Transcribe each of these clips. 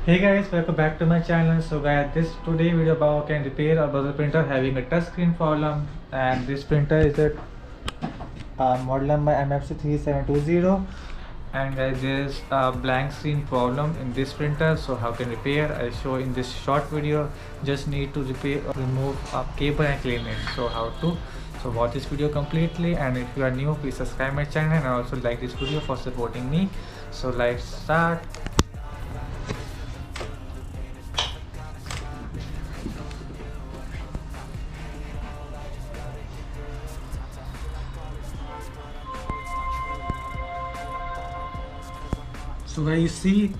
Hey guys, welcome back to my channel. So guys, this today video about can repair a browser printer having a touchscreen problem, and this printer is a model number MFC3720. And guys, there is a blank screen problem in this printer. So how can repair? I'll show in this short video. Just need to repair, remove a cable and clean it. So how to? So watch this video completely, and if you are new, please subscribe my channel and also like this video for supporting me. So let's start. So guys, you see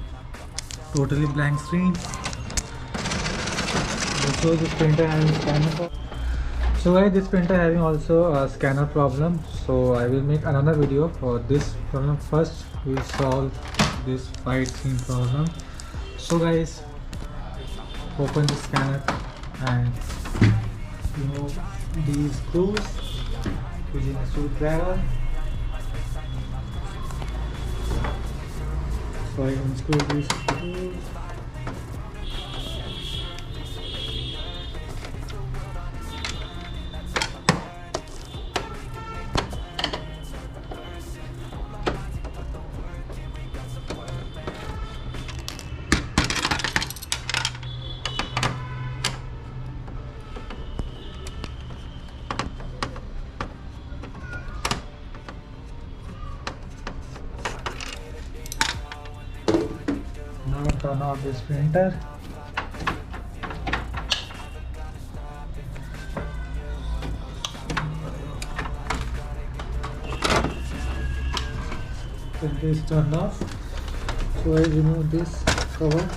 totally blank screen. Also this printer having scanner problem. So guys, this printer having also a scanner problem. So I will make another video for this problem. First we will solve this white screen problem. So guys, open the scanner and remove these screws using a screwdriver. So I unscrew these screws. Now turn off this printer. Printer is turned off. So I remove this cover.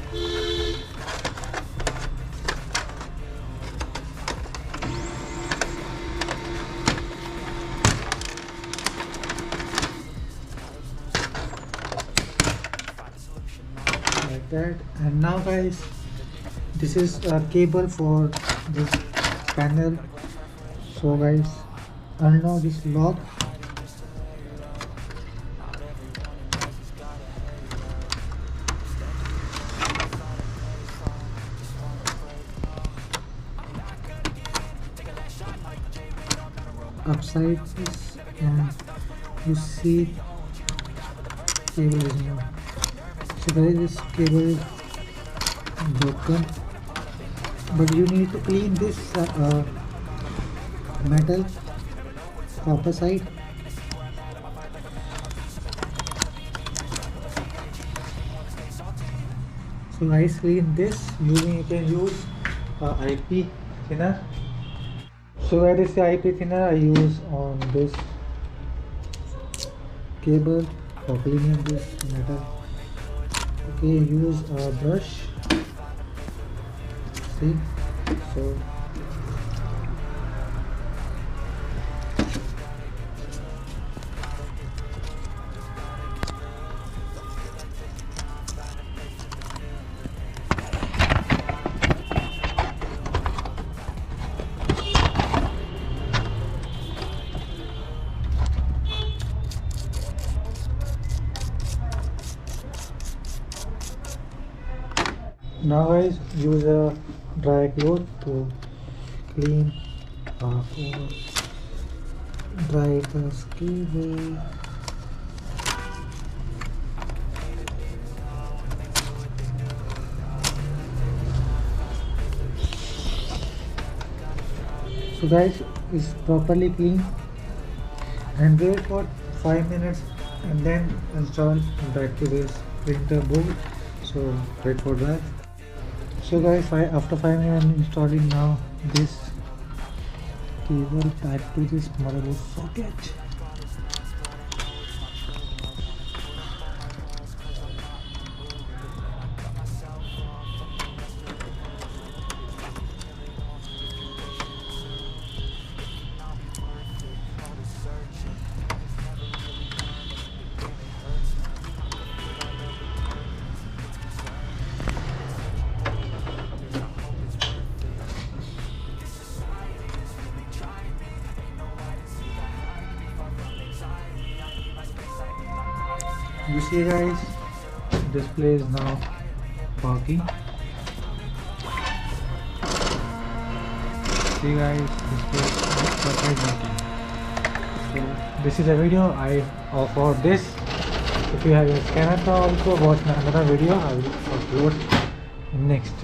Like that. And now guys, this is a cable for this panel. So guys, undo this lock. Upside this, and you see cable is new. So guys, this cable is broken, but you need to clean this metal copper side. So guys, clean this using, you can use IP thinner. So where is the IP thinner I use on this cable for cleaning this metal. Okay, use a brush. See, so now guys, use a dry cloth to clean or dry the cable. So guys, it's properly clean, and wait for 5 minutes and then install back to this printer board. So wait for that. So guys, after 5 minutes I'm installing now this cable back to this motherboard socket. You see guys, display is now foggy. See guys, this is working. So this is a video I for this. If you have a scanner also, watch another video I will upload next.